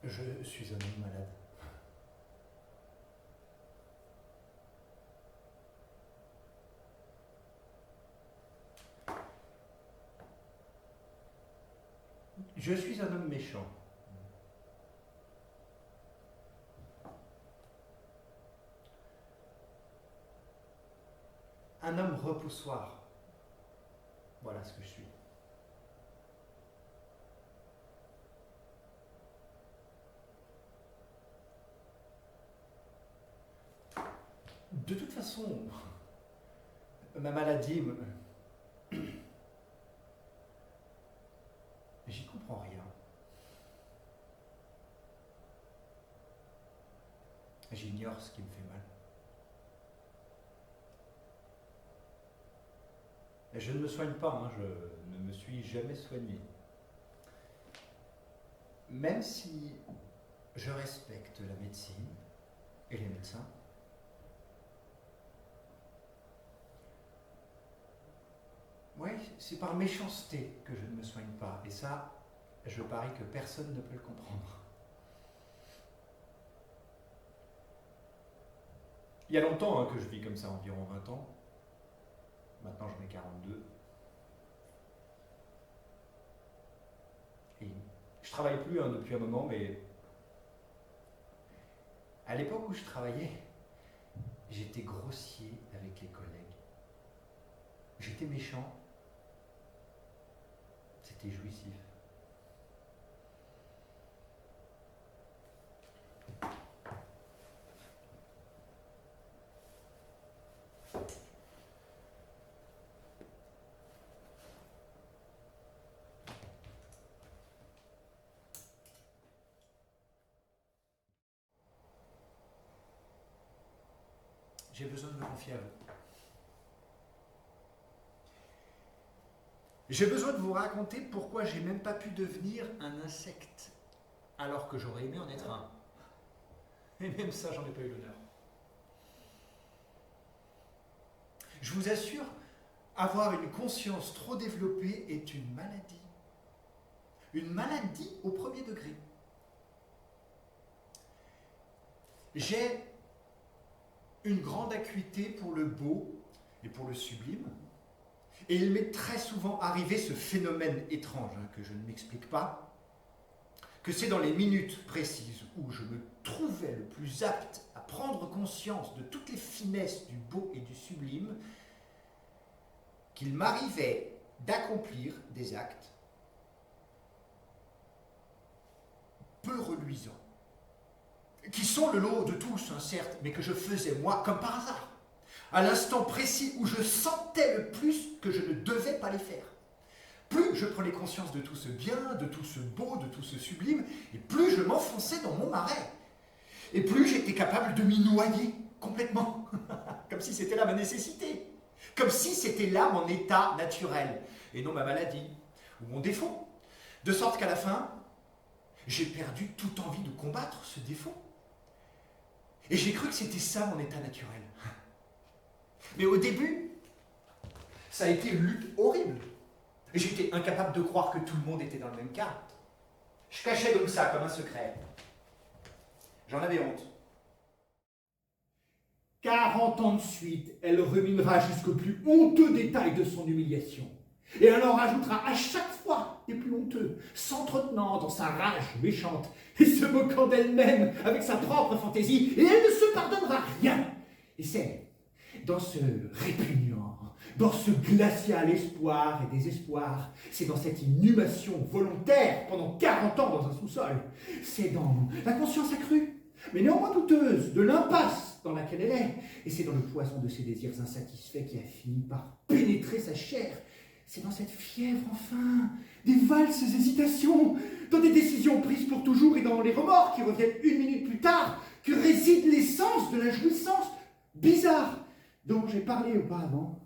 Je suis un homme malade. Je suis un homme méchant. Un homme repoussoir. Voilà ce que je suis. De toute façon, ma maladie, j'y comprends rien. J'ignore ce qui me fait mal. Je ne me soigne pas, hein, je ne me suis jamais soigné. Même si je respecte la médecine et les médecins, oui, c'est par méchanceté que je ne me soigne pas. Et ça, je parie que personne ne peut le comprendre. Il y a longtemps que je vis comme ça, environ 20 ans. Maintenant, j'en ai 42. Et je travaille plus depuis un moment, mais à l'époque où je travaillais, j'étais grossier avec les collègues. J'étais méchant. C'était jouissif. J'ai besoin de me confier à vous. J'ai besoin de vous raconter pourquoi j'ai même pas pu devenir un insecte, alors que j'aurais aimé en être un. Et même ça, j'en ai pas eu l'honneur. Je vous assure, avoir une conscience trop développée est une maladie. Une maladie au premier degré. J'ai une grande acuité pour le beau et pour le sublime. Et il m'est très souvent arrivé ce phénomène étrange que je ne m'explique pas, que c'est dans les minutes précises où je me trouvais le plus apte à prendre conscience de toutes les finesses du beau et du sublime, qu'il m'arrivait d'accomplir des actes peu reluisants, qui sont le lot de tous, certes, mais que je faisais moi comme par hasard, à l'instant précis où je sentais le plus que je ne devais pas les faire. Plus je prenais conscience de tout ce bien, de tout ce beau, de tout ce sublime, et plus je m'enfonçais dans mon marais. Et plus j'étais capable de m'y noyer complètement, comme si c'était là ma nécessité, comme si c'était là mon état naturel, et non ma maladie, ou mon défaut. De sorte qu'à la fin, j'ai perdu toute envie de combattre ce défaut. Et j'ai cru que c'était ça mon état naturel. Mais au début, ça a été une lutte horrible. Et j'étais incapable de croire que tout le monde était dans le même cas. Je cachais donc ça comme un secret. J'en avais honte. 40 ans de suite, elle reminera jusqu'au plus honteux détail de son humiliation. Et elle en rajoutera à chaque fois des plus honteux, s'entretenant dans sa rage méchante et se moquant d'elle-même avec sa propre fantaisie, et elle ne se pardonnera rien. Et c'est dans ce répugnant, dans ce glacial espoir et désespoir, c'est dans cette inhumation volontaire pendant 40 ans dans un sous-sol, c'est dans la conscience accrue, mais néanmoins douteuse, de l'impasse dans laquelle elle est, et c'est dans le poison de ses désirs insatisfaits qui a fini par pénétrer sa chair. C'est dans cette fièvre, enfin, des valses hésitations, dans des décisions prises pour toujours et dans les remords qui reviennent une minute plus tard, que réside l'essence de la jouissance bizarre dont j'ai parlé auparavant.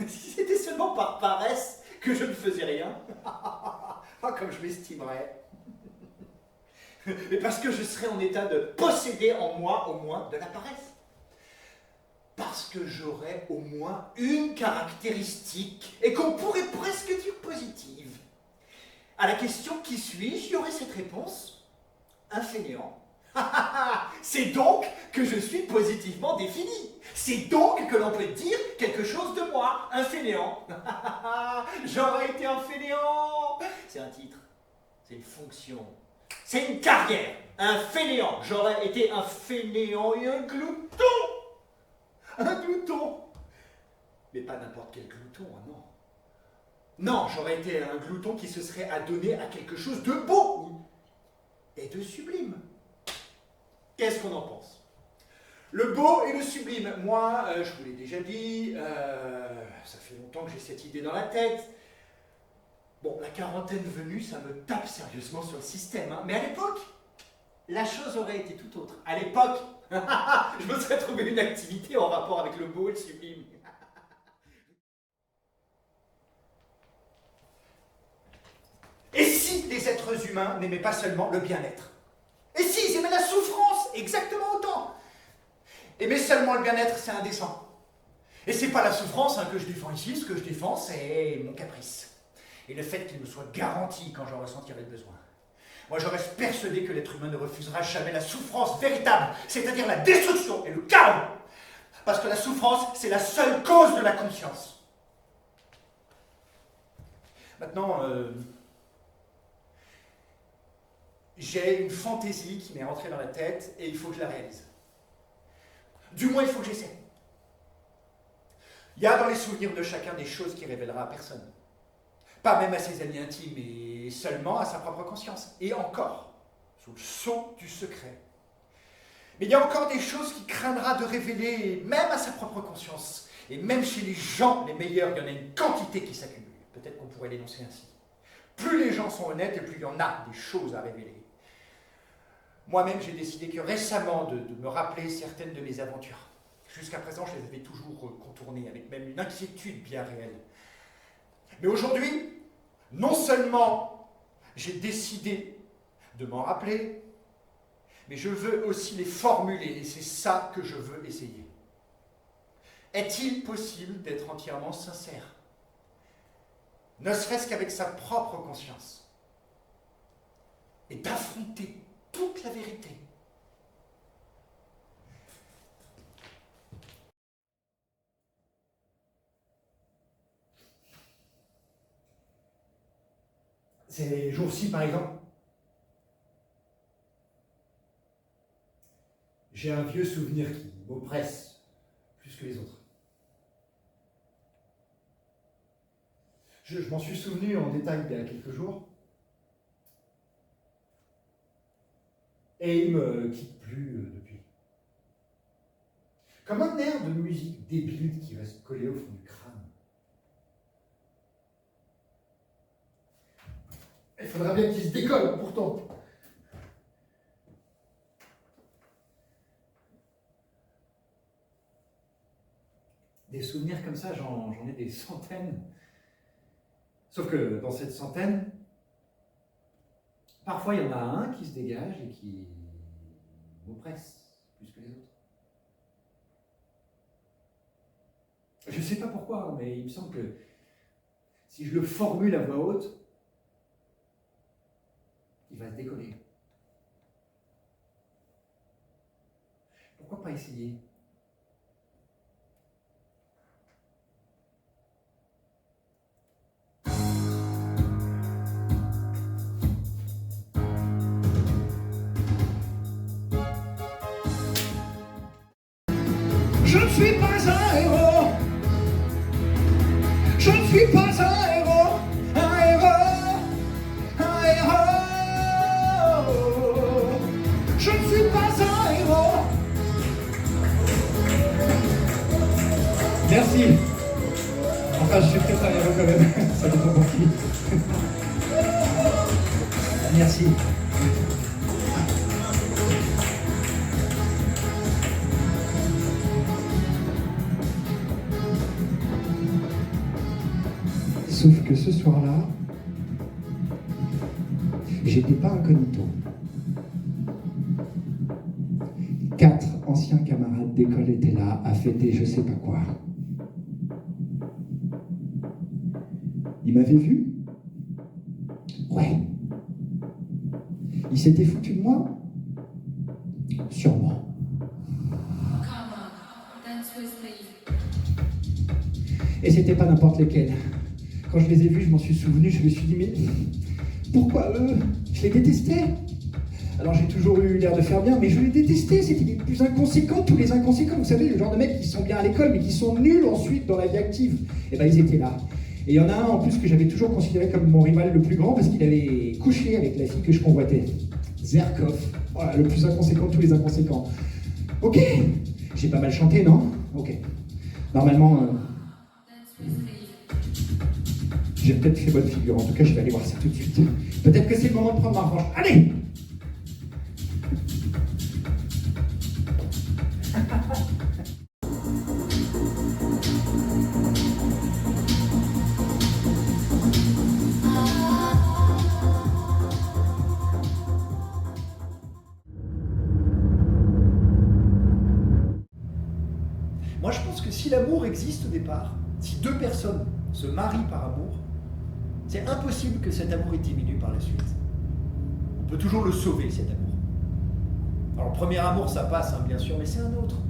Si c'était seulement par paresse que je ne faisais rien, comme je m'estimerais. Mais parce que je serais en état de posséder en moi, au moins, de la paresse. Parce que j'aurais au moins une caractéristique, et qu'on pourrait presque dire positive. À la question « Qui suis-je » il y aurait cette réponse « Un fainéant ». C'est donc que je suis positivement défini. C'est donc que l'on peut dire quelque chose de moi, un fainéant. J'aurais été un fainéant. C'est un titre, c'est une fonction, c'est une carrière. Un fainéant. J'aurais été un fainéant et un glouton. Un glouton. Mais pas n'importe quel glouton, hein, non. Non, j'aurais été un glouton qui se serait adonné à quelque chose de beau et de sublime. Qu'est-ce qu'on en pense? Le beau et le sublime. Moi, je vous l'ai déjà dit, ça fait longtemps que j'ai cette idée dans la tête. Bon, la quarantaine venue, ça me tape sérieusement sur le système. Hein. Mais à l'époque, la chose aurait été tout autre. À l'époque, je me serais trouvé une activité en rapport avec le beau et le sublime. Et si les êtres humains n'aimaient pas seulement le bien-être? Et si ils aimaient la souffrance exactement autant? Aimer seulement le bien-être, c'est indécent. Et c'est pas la souffrance que je défends ici, ce que je défends, c'est mon caprice. Et le fait qu'il me soit garanti quand j'en ressentirai le besoin. Moi, je reste persuadé que l'être humain ne refusera jamais la souffrance véritable, c'est-à-dire la destruction et le chaos. Parce que la souffrance, c'est la seule cause de la conscience. Maintenant, j'ai une fantaisie qui m'est rentrée dans la tête et il faut que je la réalise. Du moins, il faut que j'essaie. Il y a dans les souvenirs de chacun des choses qui révélera à personne. Pas même à ses amis intimes, et seulement à sa propre conscience. Et encore, sous le sceau du secret. Mais il y a encore des choses qu'il craindra de révéler, même à sa propre conscience. Et même chez les gens les meilleurs, il y en a une quantité qui s'accumule. Peut-être qu'on pourrait l'énoncer ainsi. Plus les gens sont honnêtes, et plus il y en a des choses à révéler. Moi-même, j'ai décidé que récemment de me rappeler certaines de mes aventures. Jusqu'à présent, je les avais toujours contournées, avec même une inquiétude bien réelle. Mais aujourd'hui, non seulement j'ai décidé de m'en rappeler, mais je veux aussi les formuler, et c'est ça que je veux essayer. Est-il possible d'être entièrement sincère? Ne serait-ce qu'avec sa propre conscience, et d'affronter toute la vérité. Ces jours-ci, par exemple, j'ai un vieux souvenir qui m'oppresse plus que les autres. Je m'en suis souvenu en détail il y a quelques jours. Et il me quitte plus depuis. Comme un air de musique débile qui reste collé au fond du crâne. Il faudra bien qu'il se décolle, pourtant. Des souvenirs comme ça, j'en ai des centaines. Sauf que dans cette centaine, parfois il y en a un qui se dégage et qui m'oppresse plus que les autres. Je ne sais pas pourquoi, mais il me semble que si je le formule à voix haute, il va se décoller. Pourquoi pas essayer? Je ne suis pas un héros. Je ne suis pas un héros. Un héros. Un héros. Je ne suis pas un héros. Merci. Enfin, je suis peut-être un héros quand même. Ça dépend pour qui. Merci. Sauf que ce soir-là, j'étais pas incognito. 4 ancien camarade d'école était là à fêter je sais pas quoi. Il m'avait vu? Ouais. Il s'était foutu de moi? Sûrement. Et c'était pas n'importe lesquels. Quand je les ai vus, je m'en suis souvenu, je me suis dit, mais pourquoi eux? Je les détestais. Alors j'ai toujours eu l'air de faire bien, mais je les détestais, c'était les plus inconséquents, tous les inconséquents. Vous savez, le genre de mecs qui sont bien à l'école, mais qui sont nuls ensuite dans la vie active. Et ben ils étaient là. Et il y en a un en plus que j'avais toujours considéré comme mon rival le plus grand, parce qu'il avait couché avec la fille que je convoitais. Zerkov. Voilà, le plus inconséquent de tous les inconséquents. Ok, j'ai pas mal chanté, non? Ok. Normalement, j'ai peut-être fait bonne figure. En tout cas, je vais aller voir ça tout de suite. Peut-être que c'est le moment de prendre ma revanche. Allez! Moi, je pense que si l'amour existe au départ, si deux personnes se marient par amour, c'est impossible que cet amour diminue par la suite. On peut toujours le sauver, cet amour. Alors, le premier amour, ça passe, hein, bien sûr, mais c'est un autre,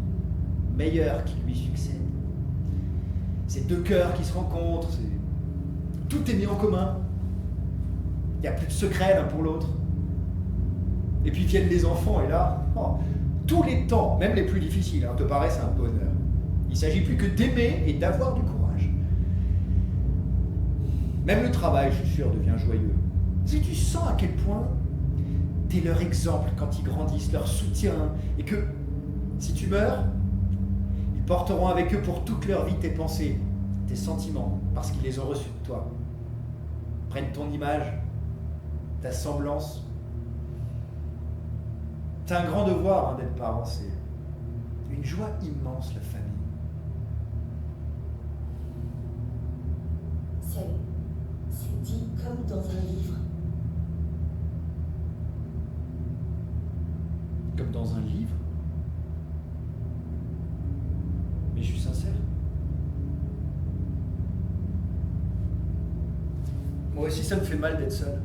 meilleur, qui lui succède. C'est deux cœurs qui se rencontrent, tout est mis en commun. Il n'y a plus de secret l'un pour l'autre. Et puis viennent les enfants, et là, tous les temps, même les plus difficiles, te paraissent un bonheur. Il ne s'agit plus que d'aimer et d'avoir du courage. Même le travail, je suis sûr, devient joyeux. Si tu sens à quel point tu es leur exemple quand ils grandissent, leur soutien, et que si tu meurs, ils porteront avec eux pour toute leur vie tes pensées, tes sentiments, parce qu'ils les ont reçus de toi. Ils prennent ton image, ta semblance. C'est un grand devoir d'être parent, c'est une joie immense, la famille. C'est dit comme dans un livre. Comme dans un livre? Mais je suis sincère. Moi aussi, ça me fait mal d'être seul.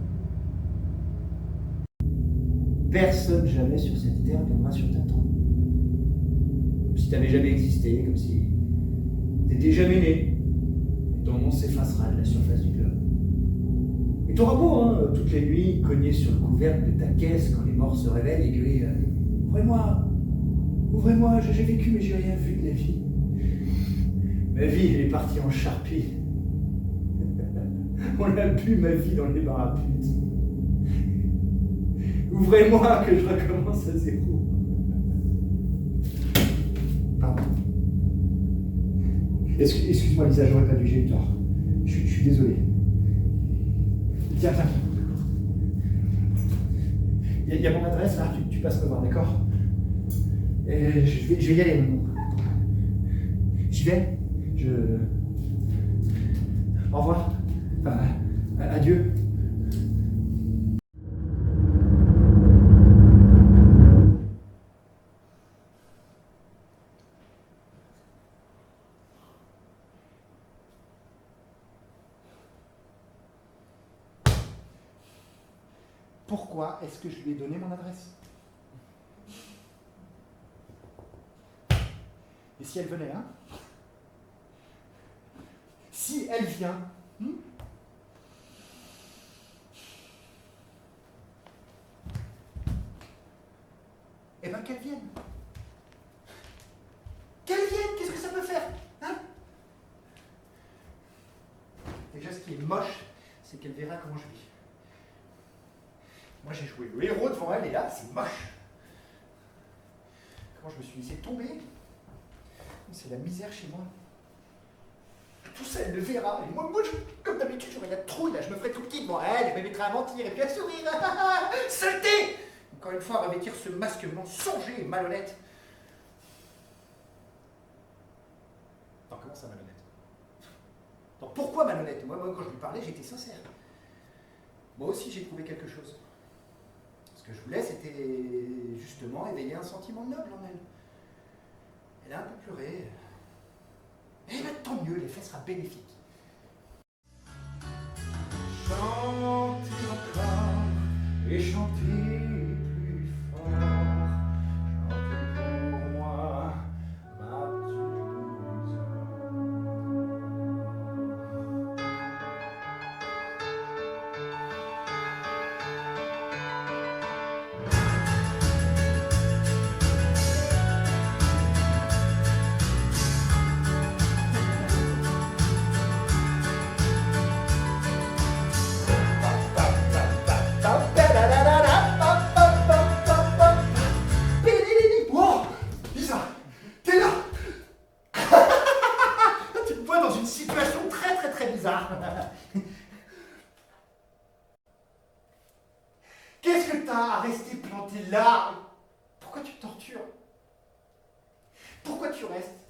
Personne jamais sur cette terre viendra sur ta tombe. Comme si t'avais jamais existé, comme si t'étais jamais né. Et ton nom s'effacera de la surface du globe. Et t'auras beau, toutes les nuits, cogner sur le couvercle de ta caisse quand les morts se réveillent et gueuler ouvrez-moi, j'ai vécu mais j'ai rien vu de la vie. Ma vie, elle est partie en charpie. On a bu ma vie dans les bars à putes. Ouvrez-moi que je recommence à zéro. Pardon. Excuse-moi Lisa, j'aurais pas dû, j'ai eu tort. Je suis désolé. Tiens. Il y a mon adresse là, tu passes me voir, d'accord? Je vais y aller maintenant. J'y vais. Au revoir. Enfin, adieu. Pourquoi est-ce que je lui ai donné mon adresse? Et si elle venait, Si elle vient, eh ben qu'elle vienne. Qu'elle vienne, qu'est-ce que ça peut faire, Déjà, ce qui est moche, c'est qu'elle verra comment je vis. Moi, j'ai joué le héros devant elle, et là, c'est moche. Comment je me suis laissé tomber. C'est la misère chez moi. Tout ça, elle le verra. Et moi comme d'habitude, j'aurais la trouille, là. Je me ferais tout petit devant elle, je me mettrais à mentir, et puis à sourire. Saleté! Encore une fois, à revêtir ce masque mensonger et malhonnête. Alors, comment ça, malhonnête? Donc, pourquoi malhonnête? Moi, quand je lui parlais, j'étais sincère. Moi aussi, j'ai trouvé quelque chose. Ce que je voulais, c'était justement éveiller un sentiment noble en elle. Elle a un peu pleuré. Et ben, tant mieux, l'effet sera bénéfique. Chantez encore et chantez plus fort. Chantez pour moi, ma petite Louisa. Wow, Lisa, t'es là. Tu me vois dans une situation très bizarre. Qu'est-ce que t'as à rester planté là? Pourquoi tu te tortures? Pourquoi tu restes?